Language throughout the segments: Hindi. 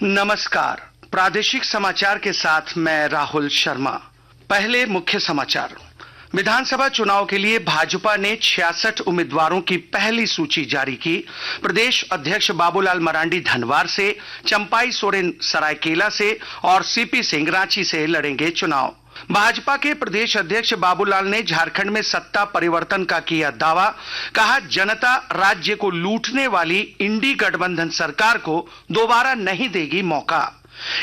नमस्कार। प्रादेशिक समाचार के साथ मैं राहुल शर्मा। पहले मुख्य समाचार। विधानसभा चुनाव के लिए भाजपा ने 66 उम्मीदवारों की पहली सूची जारी की। प्रदेश अध्यक्ष बाबूलाल मरांडी धनवार से, चंपाई सोरेन सरायकेला से और सीपी सिंह रांची से लड़ेंगे चुनाव। भाजपा के प्रदेश अध्यक्ष बाबूलाल ने झारखंड में सत्ता परिवर्तन का किया दावा। कहा, जनता राज्य को लूटने वाली इंडी गठबंधन सरकार को दोबारा नहीं देगी मौका।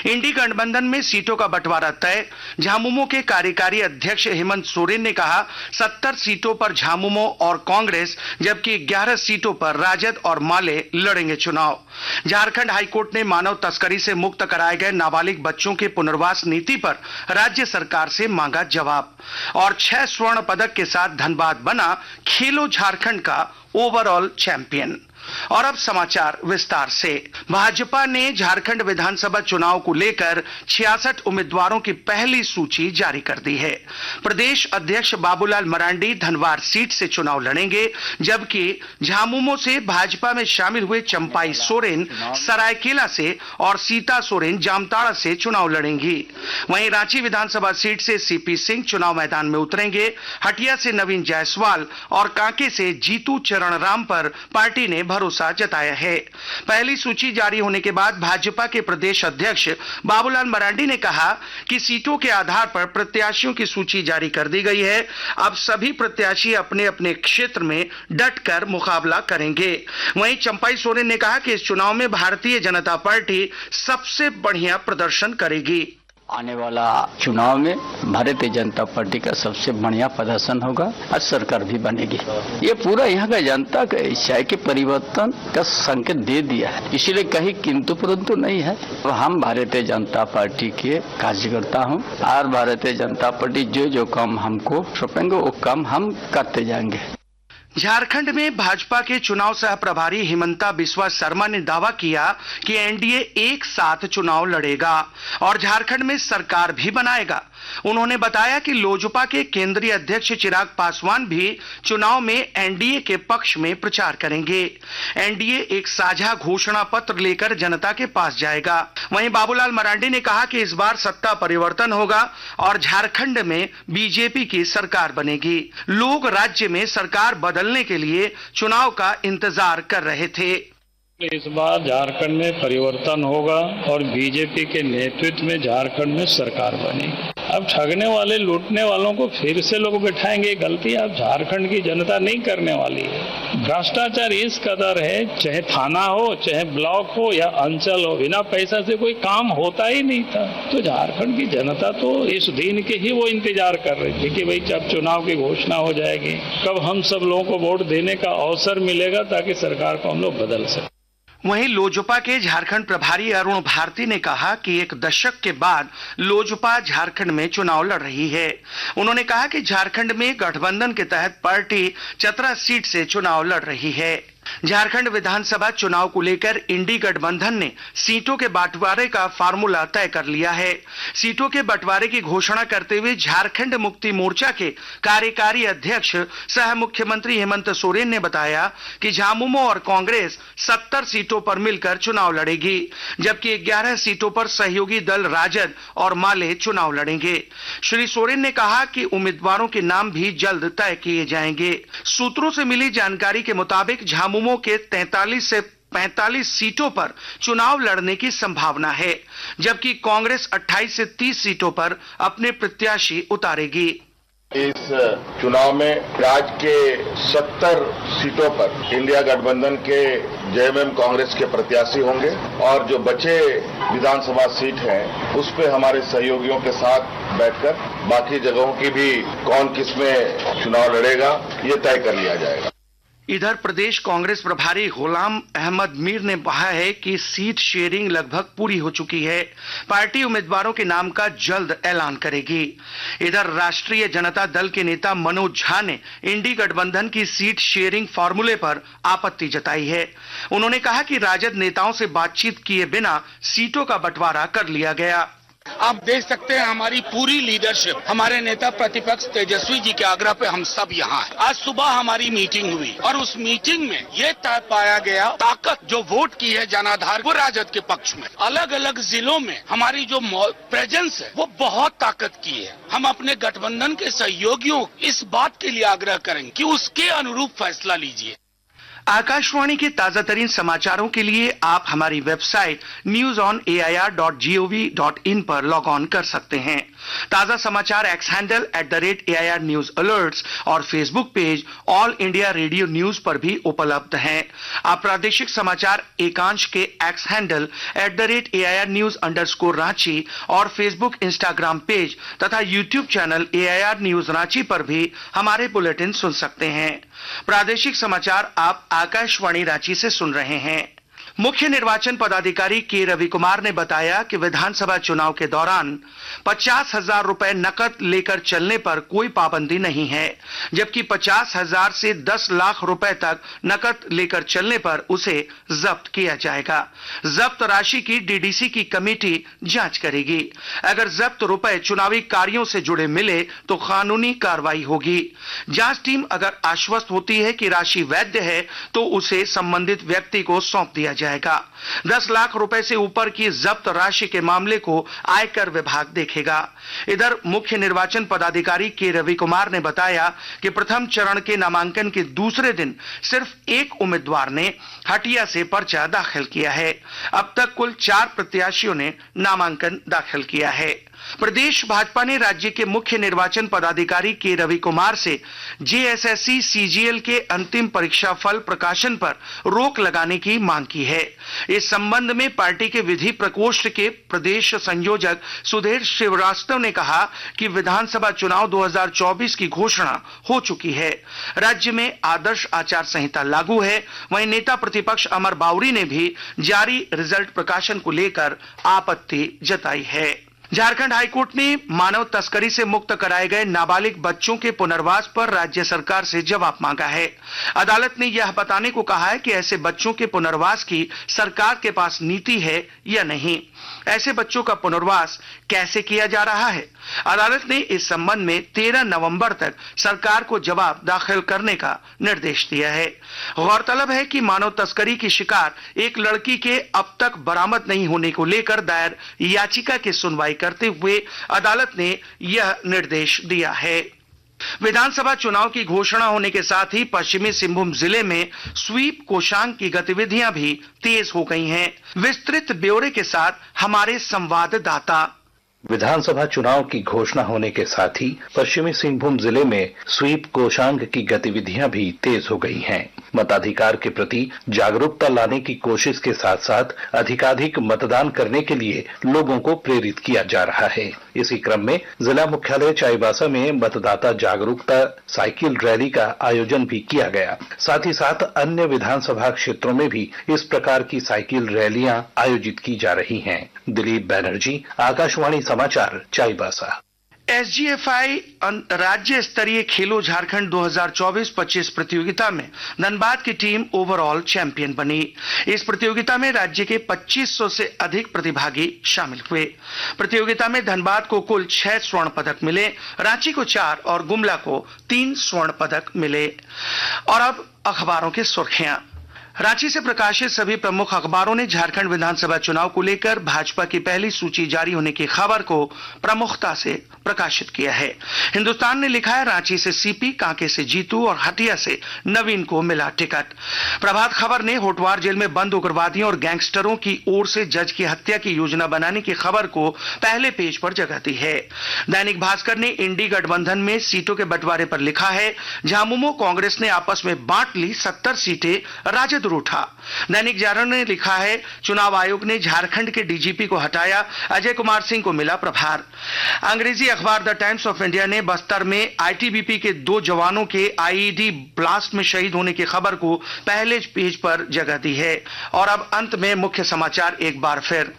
इंडी गठबंधन में सीटों का बंटवारा तय। झामुमो के कार्यकारी अध्यक्ष हेमंत सोरेन ने कहा, 70 सीटों पर झामुमो और कांग्रेस, जबकि 11 सीटों पर राजद और माले लड़ेंगे चुनाव। झारखंड हाईकोर्ट ने मानव तस्करी से मुक्त कराए गए नाबालिग बच्चों के पुनर्वास नीति पर राज्य सरकार से मांगा जवाब। और 6 स्वर्ण पदक के साथ धनबाद बना खेलो झारखंड का ओवरऑल चैंपियन। और अब समाचार विस्तार से। भाजपा ने झारखंड विधानसभा चुनाव को लेकर 66 उम्मीदवारों की पहली सूची जारी कर दी है। प्रदेश अध्यक्ष बाबूलाल मरांडी धनवार सीट से चुनाव लड़ेंगे, जबकि झामुमो से भाजपा में शामिल हुए चंपाई सोरेन सरायकेला से और सीता सोरेन जामताड़ा से चुनाव लड़ेंगी। वहीं रांची विधानसभा सीट से सीपी सिंह चुनाव मैदान में उतरेंगे। हटिया से नवीन जायसवाल और कांके से जीतू चरण राम पर पार्टी ने भरोसा जताया है। पहली सूची जारी होने के बाद भाजपा के प्रदेश अध्यक्ष बाबूलाल मरांडी ने कहा कि सीटों के आधार पर प्रत्याशियों की सूची जारी कर दी गई है। अब सभी प्रत्याशी अपने अपने क्षेत्र में डटकर मुकाबला करेंगे। वहीं चंपाई सोरेन ने कहा कि इस चुनाव में भारतीय जनता पार्टी सबसे बढ़िया प्रदर्शन करेगी। आने वाला चुनाव में भारतीय जनता पार्टी का सबसे बढ़िया प्रदर्शन होगा और सरकार भी बनेगी। ये पूरा यहाँ का जनता का इच्छा है कि परिवर्तन का संकेत दे दिया है, इसलिए कहीं किंतु परंतु नहीं है। हम भारतीय जनता पार्टी के कार्यकर्ता हूँ और भारतीय जनता पार्टी जो काम हमको सौंपेंगे वो काम हम करते जाएंगे। झारखंड में भाजपा के चुनाव सह प्रभारी हिमंता बिस्वा शर्मा ने दावा किया कि एनडीए एक साथ चुनाव लड़ेगा और झारखंड में सरकार भी बनाएगा। उन्होंने बताया कि लोजपा के केंद्रीय अध्यक्ष चिराग पासवान भी चुनाव में एनडीए के पक्ष में प्रचार करेंगे। एनडीए एक साझा घोषणा पत्र लेकर जनता के पास जाएगा। वहीं बाबूलाल मरांडी ने कहा कि इस बार सत्ता परिवर्तन होगा और झारखंड में बीजेपी की सरकार बनेगी। लोग राज्य में सरकार बदलने के लिए चुनाव का इंतजार कर रहे थे। इस बार झारखंड में परिवर्तन होगा और बीजेपी के नेतृत्व में झारखंड में सरकार बनेगी। अब ठगने वाले लूटने वालों को फिर से लोग बैठाएंगे। गलती अब झारखंड की जनता नहीं करने वाली है। भ्रष्टाचार इस कदर है, चाहे थाना हो, चाहे ब्लॉक हो या अंचल हो, बिना पैसा से कोई काम होता ही नहीं था। तो झारखंड की जनता तो इस दिन के ही वो इंतजार कर रही थी कि भाई जब चुनाव की घोषणा हो जाएगी, कब हम सब लोगों को वोट देने का अवसर मिलेगा ताकि सरकार को हम लोग बदल सकें। वहीं लोजपा के झारखंड प्रभारी अरुण भारती ने कहा कि एक दशक के बाद लोजपा झारखंड में चुनाव लड़ रही है। उन्होंने कहा कि झारखंड में गठबंधन के तहत पार्टी 17 सीट से चुनाव लड़ रही है। झारखंड विधानसभा चुनाव को लेकर इंडी गठबंधन ने सीटों के बंटवारे का फार्मूला तय कर लिया है। सीटों के बंटवारे की घोषणा करते हुए झारखंड मुक्ति मोर्चा के कार्यकारी अध्यक्ष सह मुख्यमंत्री हेमंत सोरेन ने बताया कि झामुमो और कांग्रेस 70 सीटों पर मिलकर चुनाव लड़ेगी, जबकि 11 सीटों पर सहयोगी दल राजद और माले चुनाव लड़ेंगे। श्री सोरेन ने कहा कि उम्मीदवारों के नाम भी जल्द तय किए जाएंगे। सूत्रों से मिली जानकारी के मुताबिक झामुमो के 43 से 45 सीटों पर चुनाव लड़ने की संभावना है, जबकि कांग्रेस 28 से 30 सीटों पर अपने प्रत्याशी उतारेगी। इस चुनाव में राज्य के 70 सीटों पर इंडिया गठबंधन के जेएमएम कांग्रेस के प्रत्याशी होंगे और जो बचे विधानसभा सीट हैं उस पे हमारे सहयोगियों के साथ बैठकर बाकी जगहों की भी कौन किसमें चुनाव लड़ेगा ये तय कर लिया जाएगा। इधर प्रदेश कांग्रेस प्रभारी गुलाम अहमद मीर ने कहा है कि सीट शेयरिंग लगभग पूरी हो चुकी है। पार्टी उम्मीदवारों के नाम का जल्द ऐलान करेगी। इधर राष्ट्रीय जनता दल के नेता मनोज झा ने इंडी गठबंधन की सीट शेयरिंग फार्मूले पर आपत्ति जताई है। उन्होंने कहा कि राजद नेताओं से बातचीत किए बिना सीटों का बंटवारा कर लिया गया। आप देख सकते हैं हमारी पूरी लीडरशिप, हमारे नेता प्रतिपक्ष तेजस्वी जी के आग्रह पे हम सब यहाँ हैं। आज सुबह हमारी मीटिंग हुई और उस मीटिंग में ये तय पाया गया ताकत जो वोट की है जनाधार वो राजद के पक्ष में। अलग अलग जिलों में हमारी जो प्रेजेंस है वो बहुत ताकत की है। हम अपने गठबंधन के सहयोगियों इस बात के लिए आग्रह करेंगे कि उसके अनुरूप फैसला लीजिए। आकाशवाणी के ताजा तरीन समाचारों के लिए आप हमारी वेबसाइट newsonair.gov.in पर लॉग ऑन कर सकते हैं। ताजा समाचार x handle @AIR News Alerts और Facebook page all India radio news पर भी उपलब्ध हैं। आप प्रादेशिक समाचार एकांश के एक्स हैंडल @AIR News_Ranchi और फेसबुक इंस्टाग्राम पेज तथा YouTube channel AIR News Ranchi पर भी हमारे बुलेटिन सुन सकते हैं। प्रादेशिक समाचार आप आकाशवाणी रांची से सुन रहे हैं। मुख्य निर्वाचन पदाधिकारी के रवि कुमार ने बताया कि विधानसभा चुनाव के दौरान 50,000 रुपए नकद लेकर चलने पर कोई पाबंदी नहीं है, जबकि 50,000 से 10 लाख रुपए तक नकद लेकर चलने पर उसे जब्त किया जाएगा। जब्त राशि की डीडीसी की कमेटी जांच करेगी। अगर जब्त रुपए चुनावी कार्यों से जुड़े मिले तो कानूनी कार्रवाई होगी। जांच टीम अगर आश्वस्त होती है कि राशि वैध है तो उसे संबंधित व्यक्ति को सौंप दिया जाएगा। 10 लाख रुपए से ऊपर की जब्त राशि के मामले को आयकर विभाग देखेगा। इधर मुख्य निर्वाचन पदाधिकारी के रवि कुमार ने बताया कि प्रथम चरण के नामांकन के दूसरे दिन सिर्फ एक उम्मीदवार ने हटिया से पर्चा दाखिल किया है। अब तक कुल 4 प्रत्याशियों ने नामांकन दाखिल किया है। प्रदेश भाजपा ने राज्य के मुख्य निर्वाचन पदाधिकारी के रवि कुमार से जेएसएससी सीजीएल के अंतिम परीक्षा फल प्रकाशन पर रोक लगाने की मांग की है। इस संबंध में पार्टी के विधि प्रकोष्ठ के प्रदेश संयोजक सुधीर श्रीवास्तव ने कहा कि विधानसभा चुनाव 2024 की घोषणा हो चुकी है। राज्य में आदर्श आचार संहिता लागू है। वहीं नेता प्रतिपक्ष अमर बावरी ने भी जारी रिजल्ट प्रकाशन को लेकर आपत्ति जताई है। झारखंड हाईकोर्ट ने मानव तस्करी से मुक्त कराए गए नाबालिग बच्चों के पुनर्वास पर राज्य सरकार से जवाब मांगा है। अदालत ने यह बताने को कहा है कि ऐसे बच्चों के पुनर्वास की सरकार के पास नीति है या नहीं। ऐसे बच्चों का पुनर्वास कैसे किया जा रहा है? अदालत ने इस संबंध में 13 नवंबर तक सरकार को जवाब दाखिल करने का निर्देश दिया है। गौरतलब है कि मानव तस्करी की शिकार एक लड़की के अब तक बरामद नहीं होने को लेकर दायर याचिका की सुनवाई करते हुए अदालत ने यह निर्देश दिया है। विधानसभा चुनाव की घोषणा होने के साथ ही पश्चिमी सिंहभूम जिले में स्वीप कोषांग की गतिविधियां भी तेज हो गई हैं। विस्तृत ब्यौरे के साथ हमारे संवाददाता। विधानसभा चुनाव की घोषणा होने के साथ ही पश्चिमी सिंहभूम जिले में स्वीप कोषांग की गतिविधियां भी तेज हो गई हैं। मताधिकार के प्रति जागरूकता लाने की कोशिश के साथ साथ अधिकाधिक मतदान करने के लिए लोगों को प्रेरित किया जा रहा है। इसी क्रम में जिला मुख्यालय चाईबासा में मतदाता जागरूकता साइकिल रैली का आयोजन भी किया गया। साथ ही साथ अन्य विधानसभा क्षेत्रों में भी इस प्रकार की साइकिल रैलियां आयोजित की जा रही हैं। दिलीप बैनर्जी, आकाशवाणी समाचार, चाईबासा। एसजीएफआई राज्य स्तरीय खेलो झारखंड 2024-25 प्रतियोगिता में धनबाद की टीम ओवरऑल चैंपियन बनी। इस प्रतियोगिता में राज्य के 2500 से अधिक प्रतिभागी शामिल हुए। प्रतियोगिता में धनबाद को कुल 6 स्वर्ण पदक मिले, रांची को 4 और गुमला को 3 स्वर्ण पदक मिले। और अब अखबारों की सुर्खियां। रांची से प्रकाशित सभी प्रमुख अखबारों ने झारखंड विधानसभा चुनाव को लेकर भाजपा की पहली सूची जारी होने की खबर को प्रमुखता से प्रकाशित किया है। हिंदुस्तान ने लिखा है रांची से सीपी, कांके से जीतू और हटिया से नवीन को मिला टिकट। प्रभात खबर ने होटवार जेल में बंद उग्रवादियों और गैंगस्टरों की ओर से जज की हत्या की योजना बनाने की खबर को पहले पेज पर जगह दी है। दैनिक भास्कर ने इंडी गठबंधन में सीटों के बंटवारे पर लिखा है झामुमो कांग्रेस ने आपस में बांट ली 70 सीटें, राजद उठा। दैनिक जागरण ने लिखा है चुनाव आयोग ने झारखंड के डीजीपी को हटाया, अजय कुमार सिंह को मिला प्रभार। अंग्रेजी अखबार द टाइम्स ऑफ इंडिया ने बस्तर में आईटीबीपी के 2 जवानों के आईईडी ब्लास्ट में शहीद होने की खबर को पहले पेज पर जगह दी है। और अब अंत में मुख्य समाचार एक बार फिर।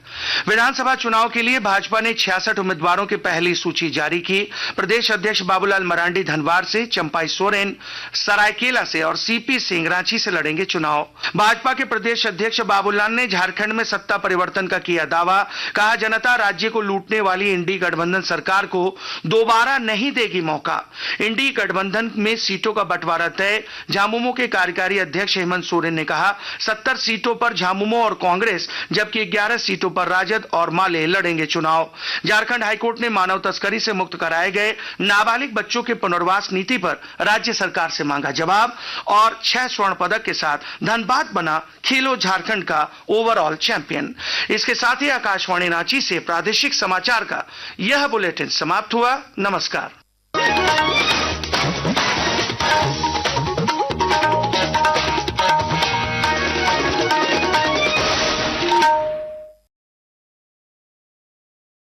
विधानसभा चुनाव के लिए भाजपा ने 66 उम्मीदवारों की पहली सूची जारी की। प्रदेश अध्यक्ष बाबूलाल मरांडी धनबाद से, चंपाई सोरेन सरायकेला से और सीपी सिंह रांची से लड़ेंगे चुनाव। भाजपा के प्रदेश अध्यक्ष बाबूलाल ने झारखंड में सत्ता परिवर्तन का किया दावा। कहा, जनता राज्य को लूटने वाली इंडी गठबंधन सरकार को दोबारा नहीं देगी मौका। इंडी गठबंधन में सीटों का बंटवारा तय। झामुमो के कार्यकारी अध्यक्ष हेमंत सोरेन ने कहा, 70 सीटों पर झामुमो और कांग्रेस, जबकि 11 सीटों पर राजद और माले लड़ेंगे चुनाव। झारखंड हाईकोर्ट ने मानव तस्करी से मुक्त कराए गए नाबालिग बच्चों के पुनर्वास नीति पर राज्य सरकार से मांगा जवाब और 6 स्वर्ण पदक के साथ धनबाद बना खेलो झारखंड का ओवरऑल चैंपियन। इसके साथ ही आकाशवाणी रांची से प्रादेशिक समाचार का यह बुलेटिन समाप्त हुआ। नमस्कार।